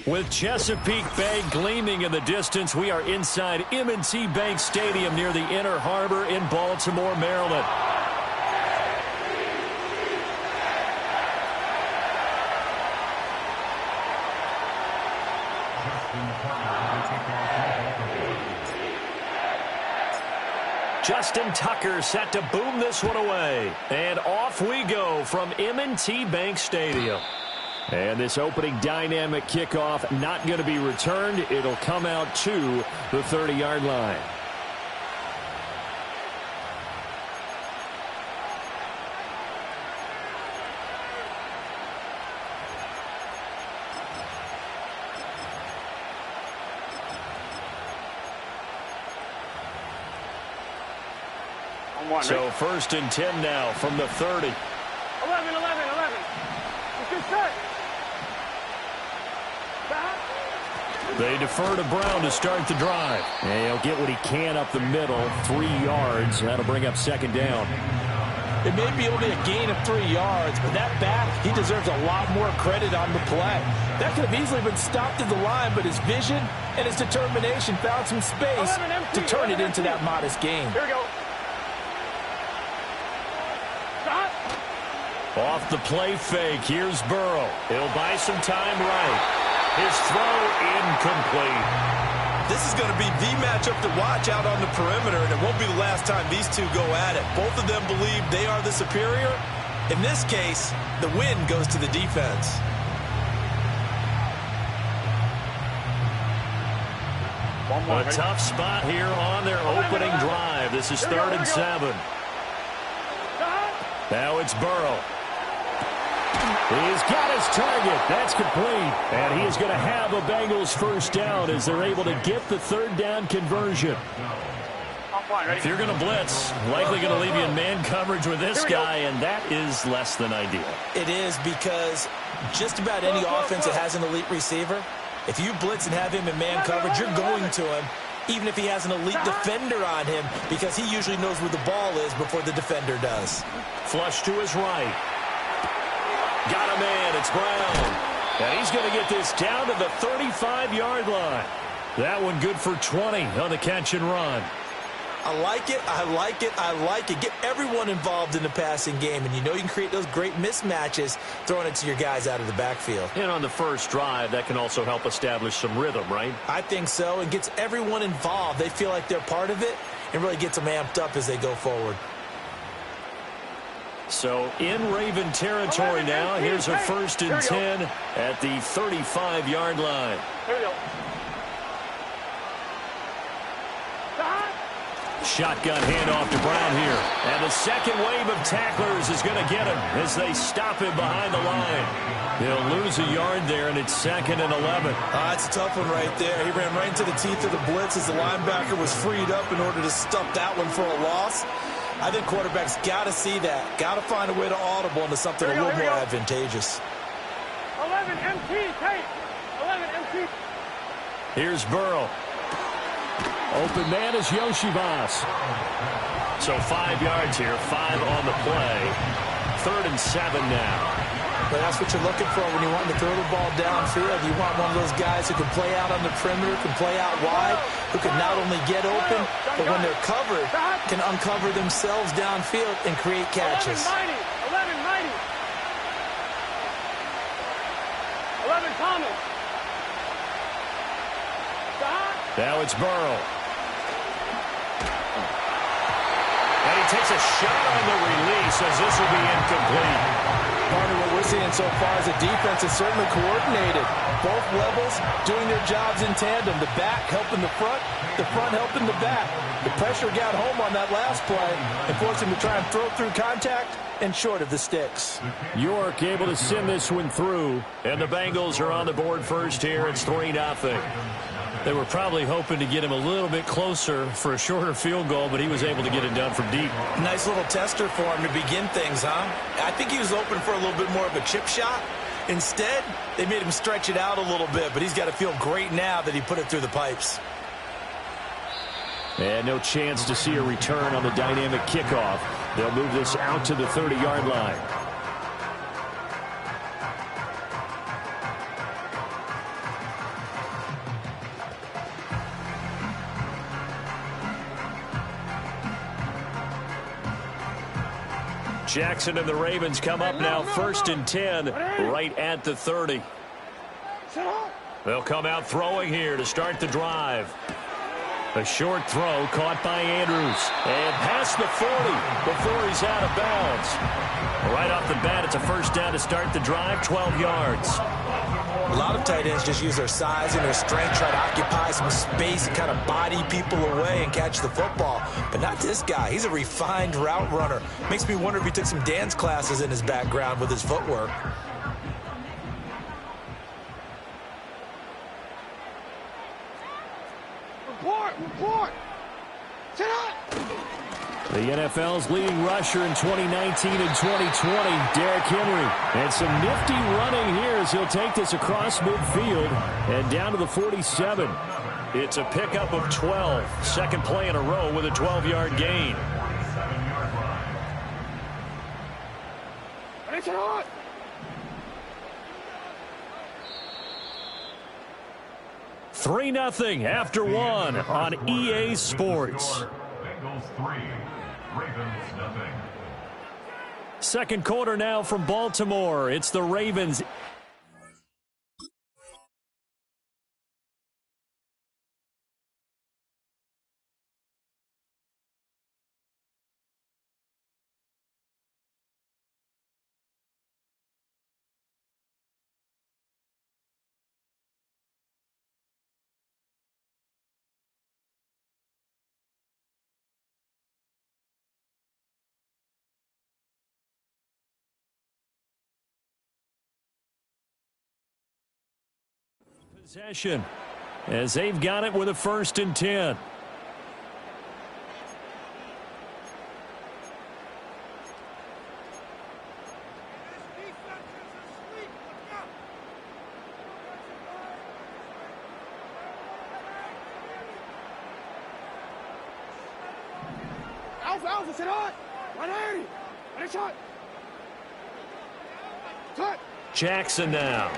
With Chesapeake Bay gleaming in the distance, we are inside M&T Bank Stadium near the Inner Harbor in Baltimore, Maryland. Justin Tucker set to boom this one away. And off we go from M&T Bank Stadium. And this opening dynamic kickoff not going to be returned. It'll come out to the 30-yard line. So 1st and 10 now from the 30. 11. It's good set. They defer to Brown to start the drive. And he'll get what he can up the middle, 3 yards. That'll bring up 2nd down. It may be only a gain of 3 yards, but that back, he deserves a lot more credit on the play. That could have easily been stopped at the line, but his vision and his determination found some space to turn it into that modest gain. Here we go. Off the play fake, here's Burrow. He'll buy some time right. His throw incomplete. This is going to be the matchup to watch out on the perimeter, and it won't be the last time these two go at it. Both of them believe they are the superior. In this case, the win goes to the defense. A tough spot here on their opening drive. This is 3rd and 7. Now it's Burrow. He's got his target. That's complete. And he is going to have a Bengals 1st down as they're able to get the 3rd down conversion. If you're going to blitz, likely going to leave you in man coverage with this guy, and that is less than ideal. It is, because just about any offense that has an elite receiver, if you blitz and have him in man coverage, you're going to him, even if he has an elite defender on him, because he usually knows where the ball is before the defender does. Flush to his right. Got a man. It's Brown. And he's going to get this down to the 35-yard line. That one good for 20 on the catch and run. I like it. I like it. I like it. Get everyone involved in the passing game, and you know you can create those great mismatches throwing it to your guys out of the backfield. And on the first drive, that can also help establish some rhythm, right? I think so. It gets everyone involved. They feel like they're part of it and really gets them amped up as they go forward. So in Raven territory now. Here's a 1st and 10 at the 35-yard line. Here we go. Shotgun handoff to Brown here. And the second wave of tacklers is going to get him as they stop him behind the line. He'll lose a yard there, and it's 2nd and 11. It's a tough one right there. He ran right into the teeth of the blitz as the linebacker was freed up in order to stop that one for a loss. I think quarterbacks got to see that. Got to find a way to audible into something a little more advantageous. 11 MT, tape. 11 MT. Here's Burrow. Open man is Yoshivas. So 5 yards here, 5 on the play. 3rd and 7 now. But that's what you're looking for when you want to throw the ball downfield. You want one of those guys who can play out on the perimeter, can play out wide, who can not only get open, but when they're covered, can uncover themselves downfield and create catches. 11 Thomas. Now it's Burrow. And he takes a shot on the release as this will be incomplete. Part of what we're seeing so far is the defense is certainly coordinated. Both levels doing their jobs in tandem. The back helping the front helping the back. The pressure got home on that last play and forced him to try and throw through contact and short of the sticks. York able to send this one through, and the Bengals are on the board first here. It's 3-0. They were probably hoping to get him a little bit closer for a shorter field goal, but he was able to get it done from deep. Nice little tester for him to begin things, huh? I think he was open for a little bit more of a chip shot. Instead, they made him stretch it out a little bit, but he's got to feel great now that he put it through the pipes. And no chance to see a return on the dynamic kickoff. They'll move this out to the 30-yard line. Jackson and the Ravens come up now 1st and 10 right at the 30. They'll come out throwing here to start the drive. A short throw caught by Andrews. And past the 40 before he's out of bounds. Right off the bat, it's a first down to start the drive, 12 yards. A lot of tight ends just use their size and their strength, try to occupy some space and kind of body people away and catch the football. But not this guy. He's a refined route runner. Makes me wonder if he took some dance classes in his background with his footwork. Report! Sit up! The NFL's leading rusher in 2019 and 2020, Derrick Henry. And some nifty running here as he'll take this across midfield and down to the 47. It's a pickup of 12. Second play in a row with a 12-yard gain. It's on! 3-0 after 1 on EA Sports. Bengals 3, Ravens nothing. Second quarter now from Baltimore. It's the Ravens. Possession as they've got it with a 1st and 10. Alpha, sit on! 180! Ready, shot! Cut! Jackson now.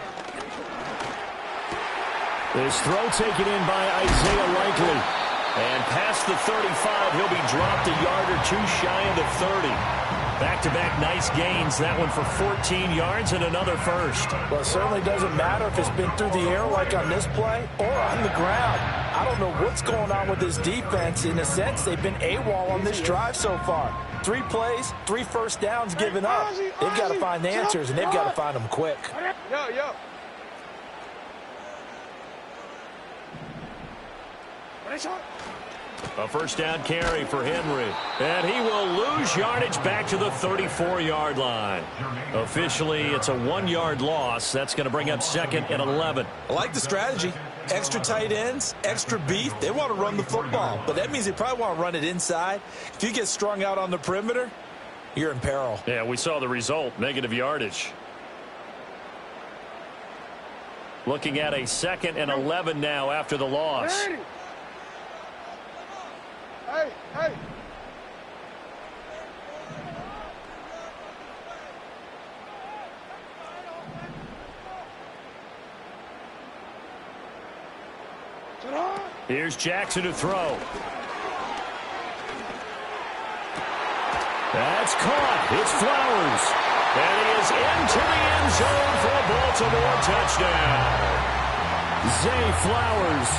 This throw taken in by Isaiah Likely. And past the 35, he'll be dropped a yard or two shy of the 30. Back-to-back nice gains. That one for 14 yards and another first. Well, it certainly doesn't matter if it's been through the air like on this play or on the ground. I don't know what's going on with this defense. In a sense, they've been AWOL on this drive so far. 3 plays, 3 first downs given up. They've got to find answers, and they've got to find them quick. Yo. A first down carry for Henry. And he will lose yardage back to the 34-yard line. Officially, it's a 1-yard loss. That's going to bring up 2nd and 11. I like the strategy. Extra tight ends, extra beef. They want to run the football, but that means they probably want to run it inside. If you get strung out on the perimeter, you're in peril. Yeah, we saw the result, negative yardage. Looking at a 2nd and 11 now after the loss. Hey. Here's Jackson to throw. That's caught. It's Flowers. And he is into the end zone for a Baltimore touchdown. Zay Flowers,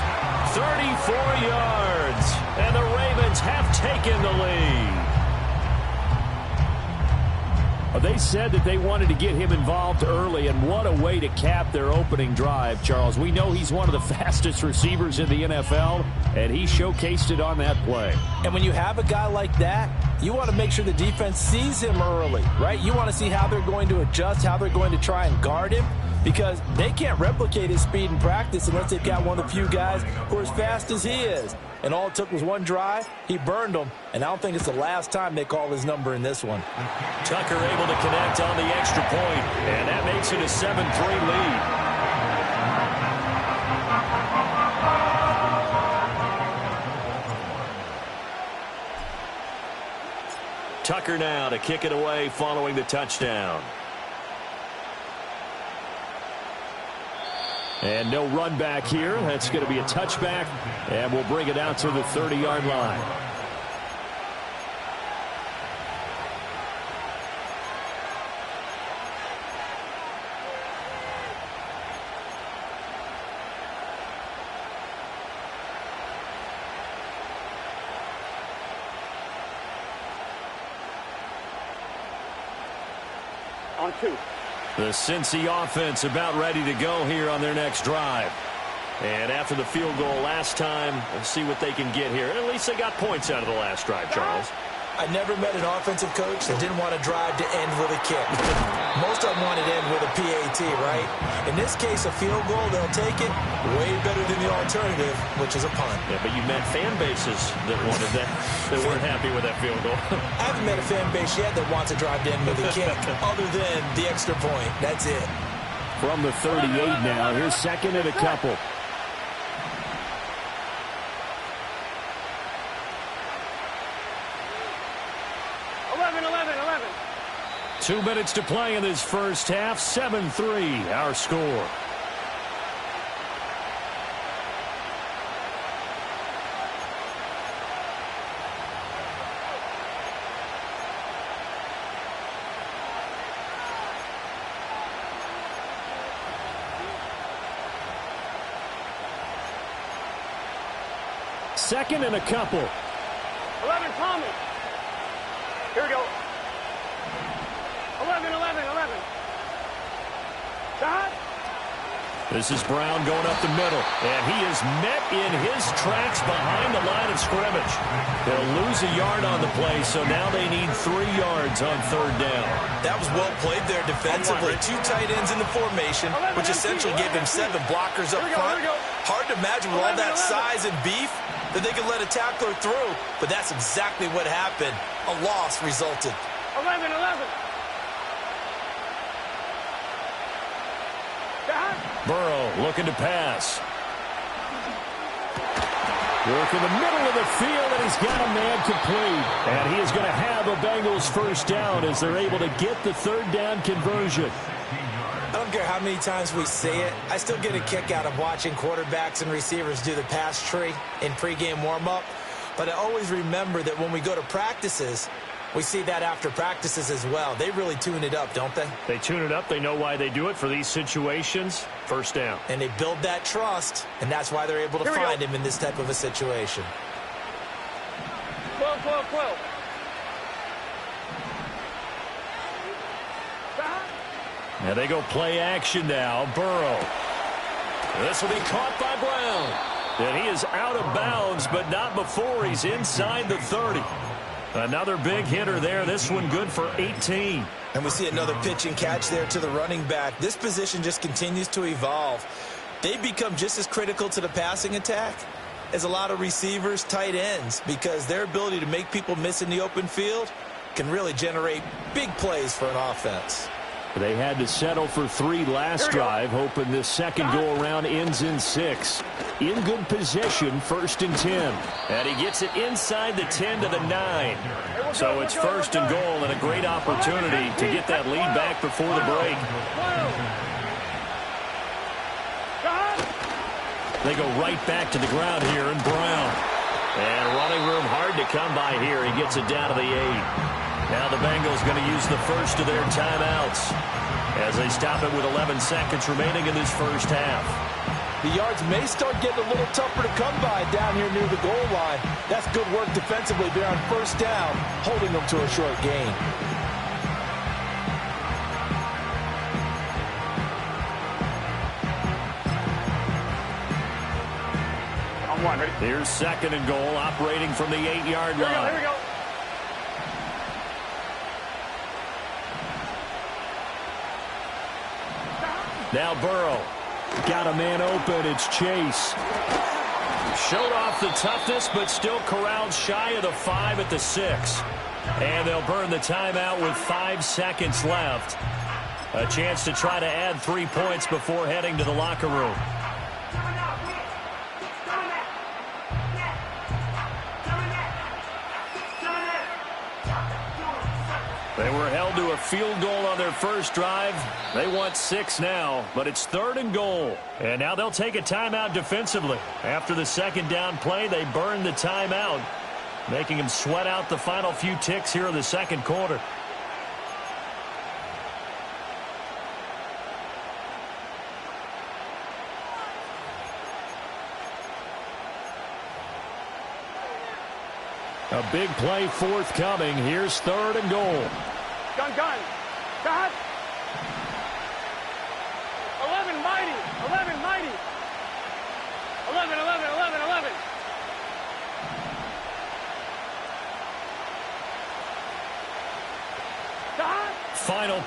34 yards. And the Ravens have taken the lead. They said that they wanted to get him involved early, and what a way to cap their opening drive, Charles. We know he's one of the fastest receivers in the NFL, and he showcased it on that play. And when you have a guy like that, you want to make sure the defense sees him early, right? You want to see how they're going to adjust, how they're going to try and guard him, because they can't replicate his speed in practice unless they've got one of the few guys who are as fast as he is. And all it took was one drive. He burned them, and I don't think it's the last time they call his number in this one. Tucker able to connect on the extra point, and that makes it a 7-3 lead. Tucker now to kick it away following the touchdown. And no run back here. That's going to be a touchback, and we'll bring it out to the 30-yard line. on 2. The Cincy offense about ready to go here on their next drive. And after the field goal last time, we'll see what they can get here. And at least they got points out of the last drive, Charles. I never met an offensive coach that didn't want to drive to end with a kick. Most of them wanted to end with a PAT, right? In this case, a field goal, they'll take it. Way better than the alternative, which is a punt. Yeah, but you met fan bases that wanted that, that weren't happy with that field goal. I haven't met a fan base yet that wants to drive to end with a kick, other than the extra point. That's it. From the 38 now, here's second and a couple. Eleven. 2 minutes to play in this first half. 7-3, our score. Second and a couple. 11, Tommy. Here we go. 11. Shot. This is Brown going up the middle, and he is met in his tracks behind the line of scrimmage. They'll lose a yard on the play, so now they need 3 yards on third down. That was well played there defensively. 2 tight ends in the formation, which essentially gave them 7 blockers up front. Hard to imagine with all that size and beef that they could let a tackler through, but that's exactly what happened. A loss resulted. 11. Burrow looking to pass. Work in the middle of the field, and he's got a man complete. And he is going to have a Bengals first down as they're able to get the third down conversion. I don't care how many times we say it, I still get a kick out of watching quarterbacks and receivers do the pass tree in pregame warm-up. But I always remember that when we go to practices, we see that after practices as well. They really tune it up, don't they? They tune it up. They know why they do it for these situations. First down. And they build that trust, and that's why they're able to find him in this type of a situation. 12. Now they go play action now. Burrow. This will be caught by Brown. And he is out of bounds, but not before he's inside the 30. Another big hitter there. This one good for 18. And we see another pitch and catch there to the running back. This position just continues to evolve. They become just as critical to the passing attack as a lot of receivers, tight ends, because their ability to make people miss in the open field can really generate big plays for an offense. They had to settle for 3 last drive, hoping this second go-around ends in 6. In good position, 1st and 10. And he gets it inside the 10 to the 9. So it's 1st and goal, and a great opportunity to get that lead back before the break. They go right back to the ground here, and Brown. And running room hard to come by here. He gets it down to the 8. Now the Bengals going to use the first of their timeouts as they stop it with 11 seconds remaining in this first half. The yards may start getting a little tougher to come by down here near the goal line. That's good work defensively there on first down, holding them to a short gain. On 1, ready? Here's 2nd and goal, operating from the 8-yard line. Here we go. Now Burrow. Got a man open. It's Chase. Showed off the toughness, but still corralled shy of the 5 at the 6. And they'll burn the timeout with 5 seconds left. A chance to try to add 3 points before heading to the locker room. They were held to a field goal on their first drive. They want 6 now, but it's 3rd and goal. And now they'll take a timeout defensively. After the second down play, they burn the timeout, making them sweat out the final few ticks here in the second quarter. A big play forthcoming. Here's 3rd and goal. Gun. Got.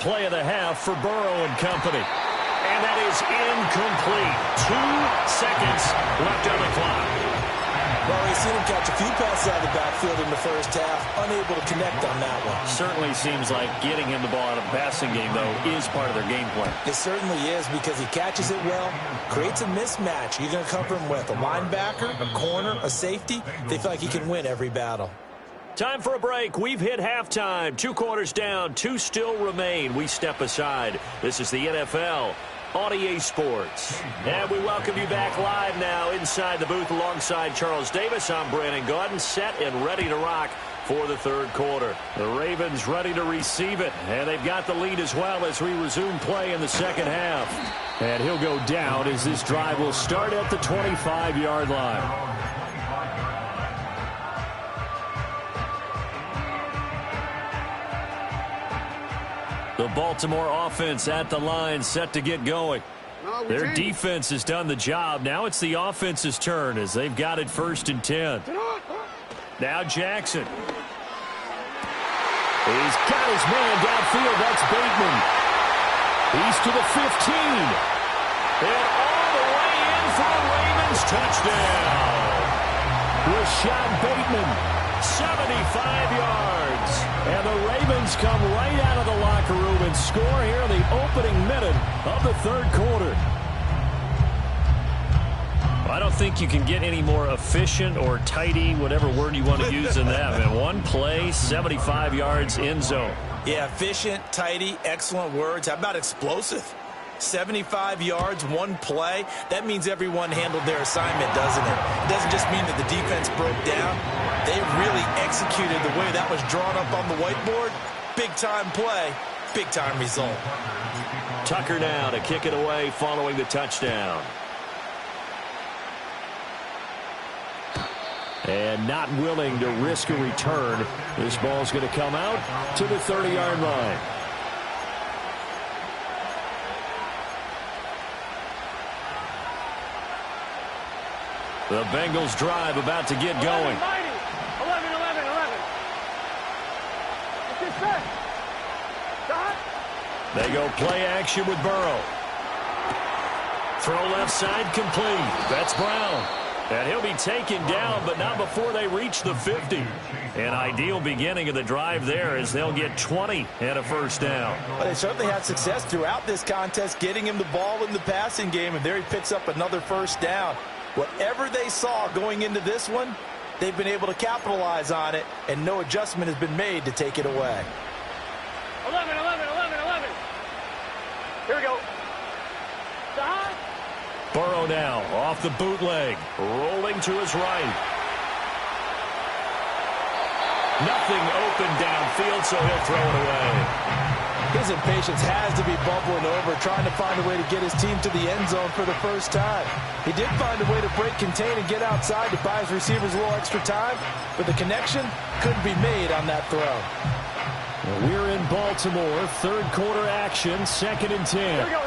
play of the half for Burrow and company. And that is incomplete. 2 seconds left on the clock. Well, we've seen him catch a few passes out of the backfield in the first half, unable to connect on that one. Certainly seems like getting him the ball out of the passing game, though, is part of their game plan. It certainly is, because he catches it well, creates a mismatch. You're going to cover him with a linebacker, a corner, a safety. They feel like he can win every battle. Time for a break. We've hit halftime. 2 quarters down, 2 still remain. We step aside. This is the NFL on EA Sports. And we welcome you back live now inside the booth alongside Charles Davis. I'm Brandon Gaudin, set and ready to rock for the third quarter. The Ravens ready to receive it, and they've got the lead as well as we resume play in the second half. And he'll go down as this drive will start at the 25-yard line. The Baltimore offense at the line, set to get going. Their defense has done the job. Now it's the offense's turn as they've got it 1st and 10. Now Jackson. He's got his man downfield. That's Bateman. He's to the 15. And all the way in for a Ravens touchdown. Rashad Bateman, 75 yards. And the Ravens come right out of the locker room and score here in the opening minute of the third quarter. I don't think you can get any more efficient or tidy, whatever word you want to use in that. Man, one play, 75 yards, end zone. Yeah, efficient, tidy, excellent words. How about explosive? 75 yards, one play. That means everyone handled their assignment, doesn't it? It doesn't just mean that the defense broke down. They really executed the way that was drawn up on the whiteboard. Big-time play, big-time result. Tucker now to kick it away following the touchdown. And not willing to risk a return. This ball's going to come out to the 30-yard line. The Bengals drive about to get going. 11. It's just set. Stop. They go play action with Burrow. Throw left side complete. That's Brown. And he'll be taken down, but not before they reach the 50. An ideal beginning of the drive there as they'll get 20 and a first down. Well, they certainly had success throughout this contest getting him the ball in the passing game, and there he picks up another first down. Whatever they saw going into this one, they've been able to capitalize on it, and no adjustment has been made to take it away. 11. Here we go. Stop. Burrow now off the bootleg, rolling to his right. Nothing open downfield, so he'll throw it away. His impatience has to be bubbling over, trying to find a way to get his team to the end zone for the first time. He did find a way to break contain and get outside to buy his receivers a little extra time, but the connection couldn't be made on that throw. We're in Baltimore, third quarter action, 2nd and 10. Here we go.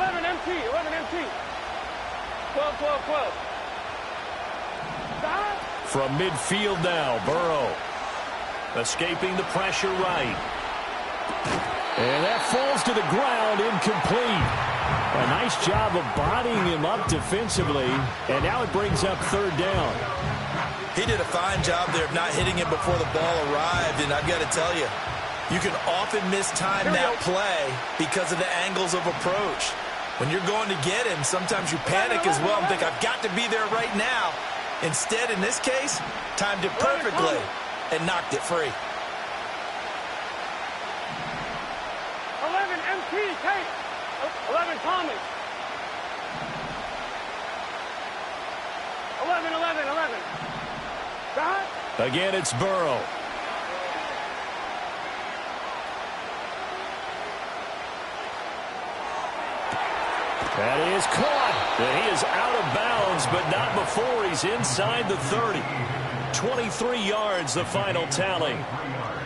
11 empty. 12. Stop. From midfield now, Burrow. Escaping the pressure right. And that falls to the ground, incomplete. A nice job of bodying him up defensively, and now it brings up third down. He did a fine job there of not hitting him before the ball arrived, and I've got to tell you, you can often mistime that play because of the angles of approach. When you're going to get him, sometimes you panic as well and think, I've got to be there right now. Instead, in this case, timed it perfectly and knocked it free. 11 MT, Kate. 11 Thomas. 11. Stop. Again, it's Burrow. That is caught. And he is out of bounds, but not before he's inside the 30. 23 yards, the final tally.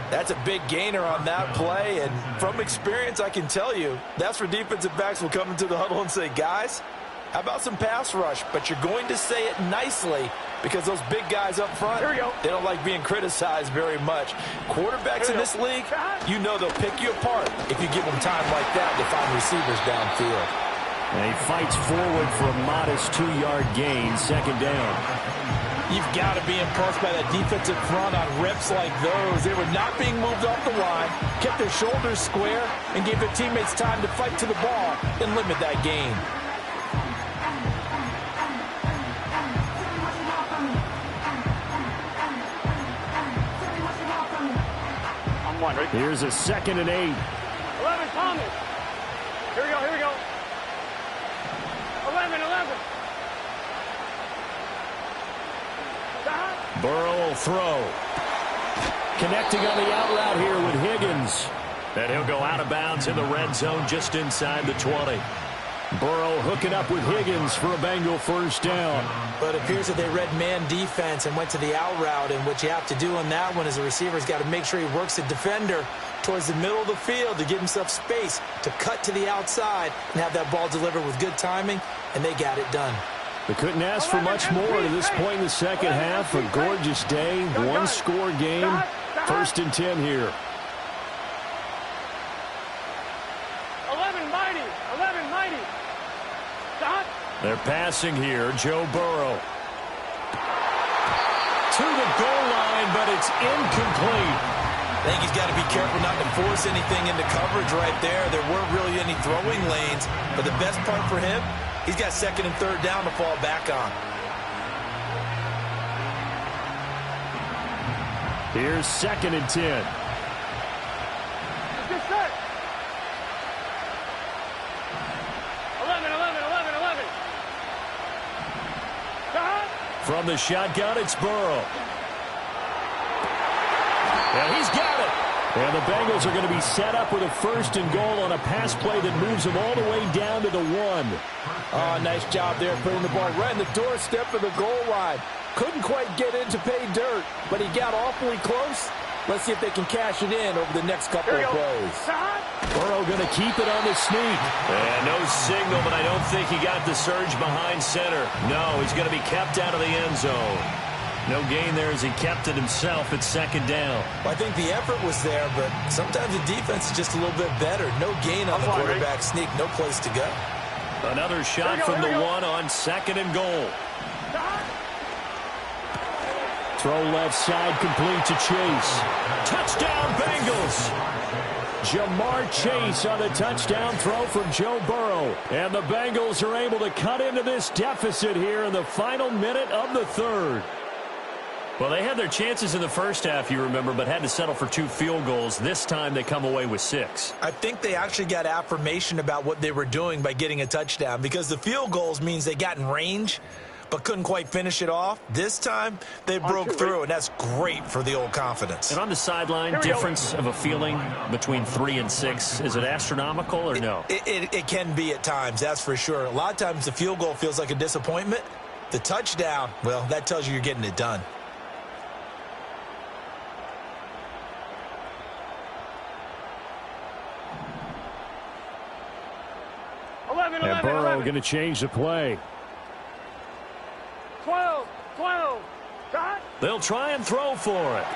That's a big gainer on that play, and from experience, I can tell you, that's where defensive backs will come into the huddle and say, guys, How about some pass rush? But you're going to say it nicely because those big guys up front, Here we go. they don't like being criticized very much. Quarterbacks in this league, you know they'll pick you apart if you give them time like that to find receivers downfield. And he fights forward for a modest 2-yard gain, second down. You've got to be impressed by that defensive front on reps like those. They were not being moved off the line, kept their shoulders square, and gave their teammates time to fight to the ball and limit that gain. I'm one, right? Here's a 2nd and 8. 11 Thomas. Here we go, here we go. 11. Burrow will throw. Connecting on the out route here with Higgins. And he'll go out of bounds in the red zone just inside the 20. Burrow hooking up with Higgins for a Bengal first down. But it appears that they read man defense and went to the out route, and what you have to do on that one is the receiver's got to make sure he works the defender towards the middle of the field to give himself space to cut to the outside and have that ball delivered with good timing, and they got it done. They couldn't ask for much more to this point in the second half. A gorgeous day, one-score game. 1st and 10 here. 11 mighty. Stop. They're passing here. Joe Burrow. To the goal line, but it's incomplete. I think he's got to be careful not to force anything into coverage right there. There weren't really any throwing lanes, but the best part for him, he's got 2nd and 3rd down to fall back on. Here's 2nd and 10. Good set. 11. Stop. From the shotgun, it's Burrow. And he's got it. And the Bengals are going to be set up with a 1st and goal on a pass play that moves them all the way down to the 1. Oh, nice job there putting the ball right in the doorstep of the goal line. Couldn't quite get in to pay dirt, but he got awfully close. Let's see if they can cash it in over the next couple of plays. Stop. Burrow going to keep it on the sneak. And no signal, but I don't think he got the surge behind center. No, he's going to be kept out of the end zone. No gain there as he kept it himself at 2nd down. Well, I think the effort was there, but sometimes the defense is just a little bit better. No gain on the quarterback sneak, no place to go. Another shot from the 1 on 2nd and goal. Throw left side complete to Chase. Touchdown Bengals. Jamar Chase on the touchdown throw from Joe Burrow. And the Bengals are able to cut into this deficit here in the final minute of the 3rd. Well, they had their chances in the first half, you remember, but had to settle for 2 field goals. This time they come away with 6. I think they actually got affirmation about what they were doing by getting a touchdown, because the field goals means they got in range but couldn't quite finish it off. This time they broke through, and that's great for the old confidence. And on the sideline, difference of a feeling between 3 and 6, is it astronomical or no? It can be at times, that's for sure. A lot of times the field goal feels like a disappointment. The touchdown, well, that tells you you're getting it done. And Burrow going to change the play. 12. Stop. They'll try and throw for it.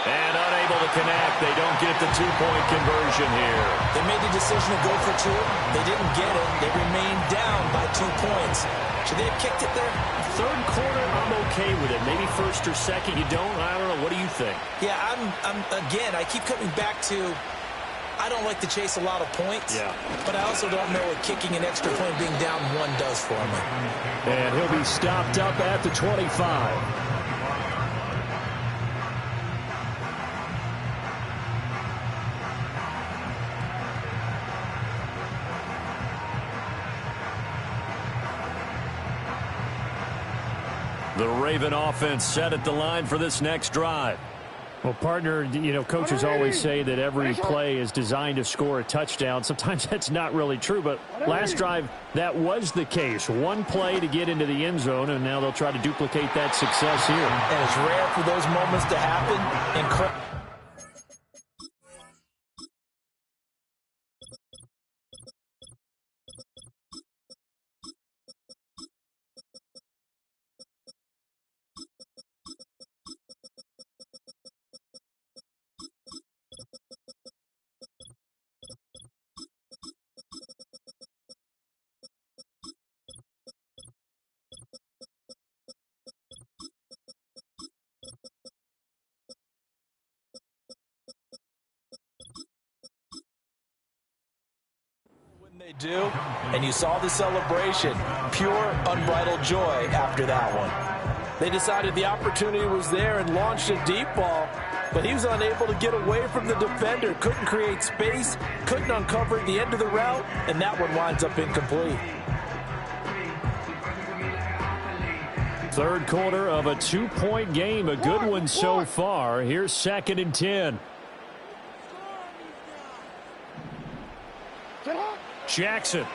And unable to connect. They don't get the 2-point conversion here. They made the decision to go for 2. They didn't get it. They remained down by 2 points. Should they have kicked it there? 3rd quarter, I'm okay with it. Maybe 1st or 2nd, you don't? I don't know. What do you think? Yeah, again, I keep coming back to, I don't like to chase a lot of points. Yeah. But I also don't know what kicking an extra point being down 1 does for me. And he'll be stopped up at the 25. The Raven offense set at the line for this next drive. Well, partner, you know, coaches always say that every play is designed to score a touchdown. Sometimes that's not really true, but last drive, that was the case. 1 play to get into the end zone, and now they'll try to duplicate that success here. And it's rare for those moments to happen. Incredible. do, and you saw the celebration. Pure, unbridled joy after that one. They decided the opportunity was there and launched a deep ball, but he was unable to get away from the defender, couldn't create space, couldn't uncover the end of the route, and that one winds up incomplete. Third quarter of a 2-point game, a good one so far. Here's 2nd and 10. Jackson.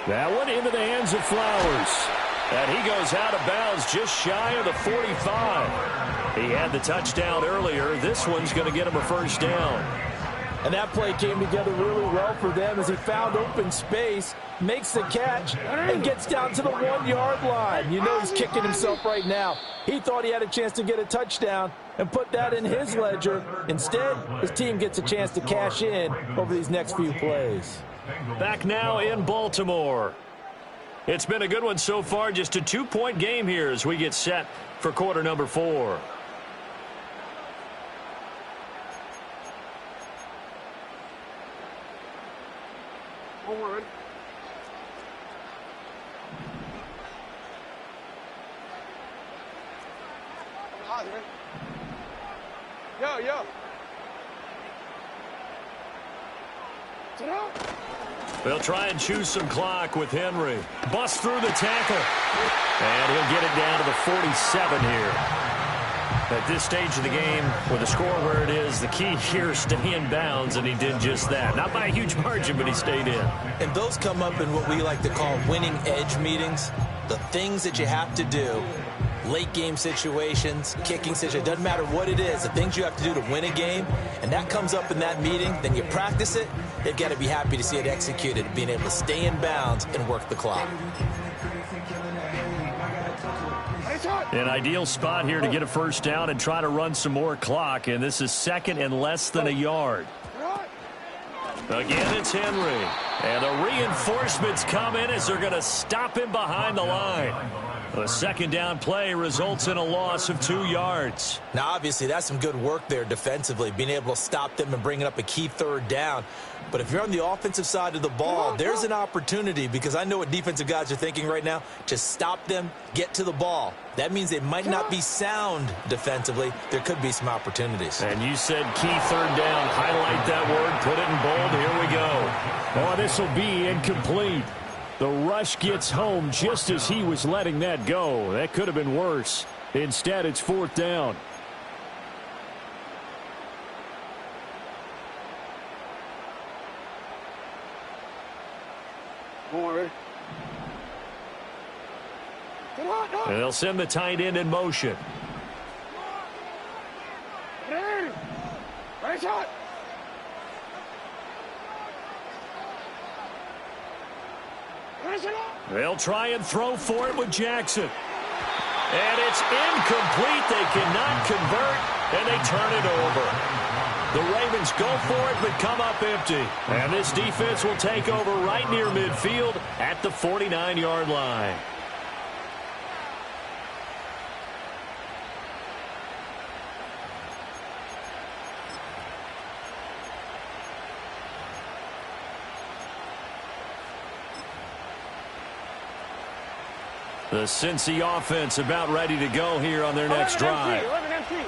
That one into the hands of Flowers. And he goes out of bounds just shy of the 45. He had the touchdown earlier. This one's going to get him a first down. And that play came together really well for them as he found open space, makes the catch, and gets down to the 1-yard line. You know he's kicking himself right now. He thought he had a chance to get a touchdown and put that in his ledger. Instead, his team gets a chance to cash in over these next few plays. Back now in Baltimore. It's been a good one so far. Just a 2-point game here as we get set for quarter number 4. Forward. Yo. Sit out. They'll try and choose some clock with Henry. Bust through the tackle. And he'll get it down to the 47 here. At this stage of the game, with the score where it is, the key here is stay in bounds, and he did just that. Not by a huge margin, but he stayed in. And those come up in what we like to call winning edge meetings. The things that you have to do, late game situations, kicking situations, doesn't matter what it is, the things you have to do to win a game, and that comes up in that meeting, then you practice it, they've got to be happy to see it executed, being able to stay in bounds and work the clock. An ideal spot here to get a first down and try to run some more clock, and this is 2nd and less than a yard. Again, it's Henry. And the reinforcements come in as they're going to stop him behind the line. The second down play results in a loss of 2 yards. Now, obviously, that's some good work there defensively, being able to stop them and bringing up a key third down. But if you're on the offensive side of the ball, there's an opportunity, because I know what defensive guys are thinking right now, to stop them, get to the ball. That means they might not be sound defensively. There could be some opportunities. And you said key third down. Highlight that word. Put it in bold. Here we go. Oh, this will be incomplete. The rush gets home just as he was letting that go. That could have been worse. Instead, it's 4th down. And they'll send the tight end in motion. Right shot. They'll try and throw for it with Jackson. And it's incomplete. They cannot convert, and they turn it over. The Ravens go for it, but come up empty. And this defense will take over right near midfield at the 49-yard line. The Cincy offense about ready to go here on their next drive.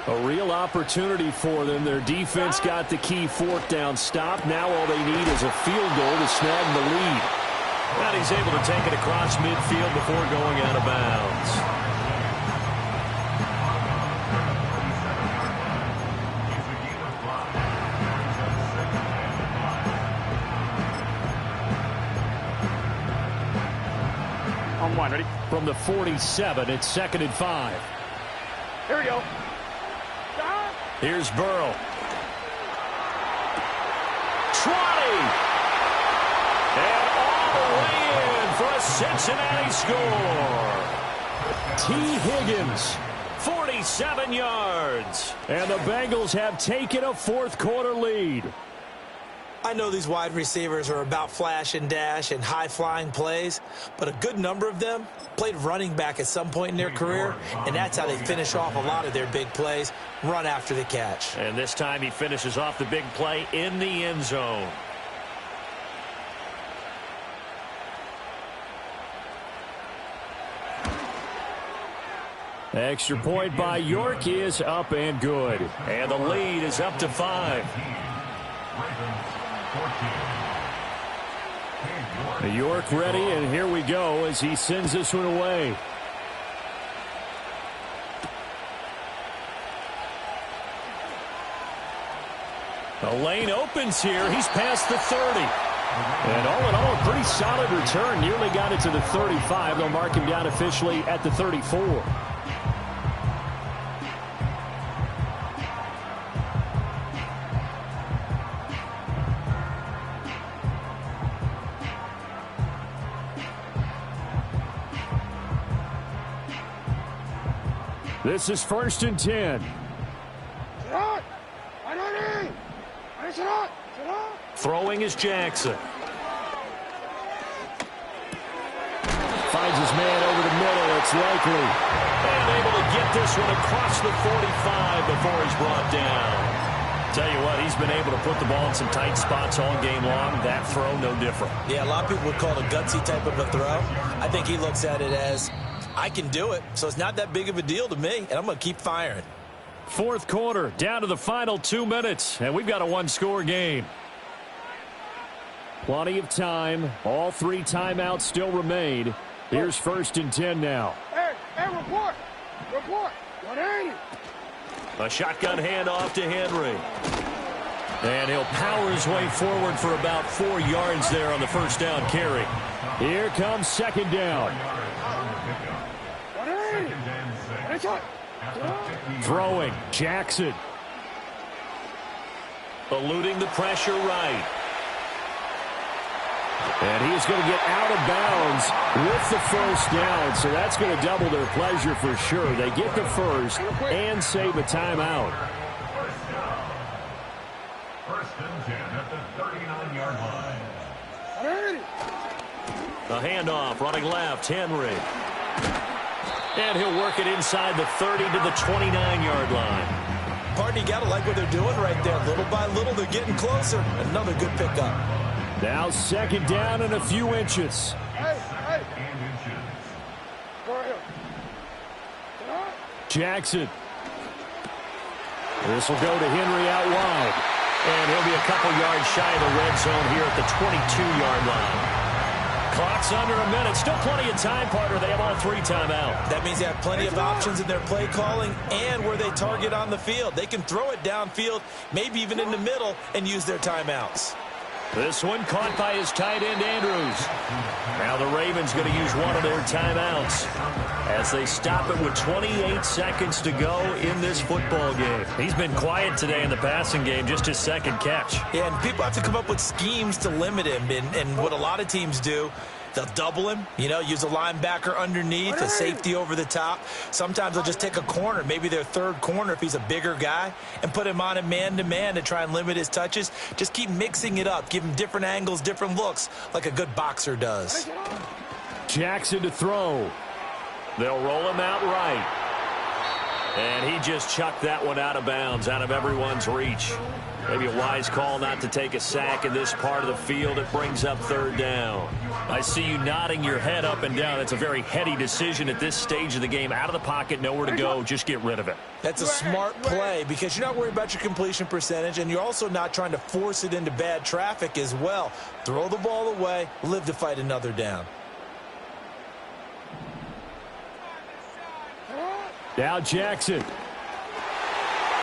A real opportunity for them. Their defense got the key 4th down stop. Now all they need is a field goal to snag the lead. And he's able to take it across midfield before going out of bounds. On 1, ready? From the 47, it's 2nd and 5. Here we go. Here's Burrow. Trotty! And all the way in for a Cincinnati score. T. Higgins, 47 yards. And the Bengals have taken a 4th quarter lead. I know these wide receivers are about flash and dash and high-flying plays, but a good number of them played running back at some point in their career, and that's how they finish off a lot of their big plays, run after the catch. And this time he finishes off the big play in the end zone. Extra point by York is up and good. And the lead is up to 5. York ready, and here we go as he sends this one away. The lane opens here. He's past the 30. And all in all, a pretty solid return. Nearly got it to the 35. They'll mark him down officially at the 34. This is 1st and 10. Throwing is Jackson. Finds his man over the middle. It's Likely. And able to get this one across the 45 before he's brought down. Tell you what, he's been able to put the ball in some tight spots all game long. That throw, no different. Yeah, a lot of people would call it a gutsy type of a throw. I think he looks at it as, I can do it, so it's not that big of a deal to me, and I'm going to keep firing. 4th quarter, down to the final 2 minutes, and we've got a one-score game. Plenty of time. All 3 timeouts still remain. Here's 1st and 10 now. Hey, report. 180. A shotgun handoff to Henry. And he'll power his way forward for about 4 yards there on the first down carry. Here comes 2nd down. 180. Throwing, Jackson. Eluding the pressure right. And he's going to get out of bounds with the first down, so that's going to double their pleasure for sure. They get the first and save a timeout. 1st and 10 at the 39-yard line. A handoff, running left, Henry. And he'll work it inside the 30 to the 29-yard line. Pardon, you got to like what they're doing right there. Little by little, they're getting closer. Another good pickup. Now 2nd down and a few inches. Hey. Jackson. This will go to Henry out wide. And he'll be a couple yards shy of the red zone here at the 22-yard line. Clock's under a minute. Still plenty of time, partner. They have all 3 timeouts. That means they have plenty of options in their play calling and where they target on the field. They can throw it downfield, maybe even in the middle, and use their timeouts. This one caught by his tight end, Andrews. Now the Ravens going to use one of their timeouts as they stop it with 28 seconds to go in this football game. He's been quiet today in the passing game, just his 2nd catch. Yeah, and people have to come up with schemes to limit him, and what a lot of teams do, they'll double him, use a linebacker underneath, a safety over the top. Sometimes they'll just take a corner, maybe their 3rd corner if he's a bigger guy, and put him on a man-to-man to try and limit his touches. Just keep mixing it up, give him different angles, different looks, like a good boxer does. Jackson to throw. They'll roll him out right. And he just chucked that one out of bounds, out of everyone's reach. Maybe a wise call not to take a sack in this part of the field. It brings up 3rd down. I see you nodding your head up and down. It's a very heady decision at this stage of the game. Out of the pocket, nowhere to go. Just get rid of it. That's a smart play because you're not worried about your completion percentage, and you're also not trying to force it into bad traffic as well. Throw the ball away, live to fight another down. Now Jackson.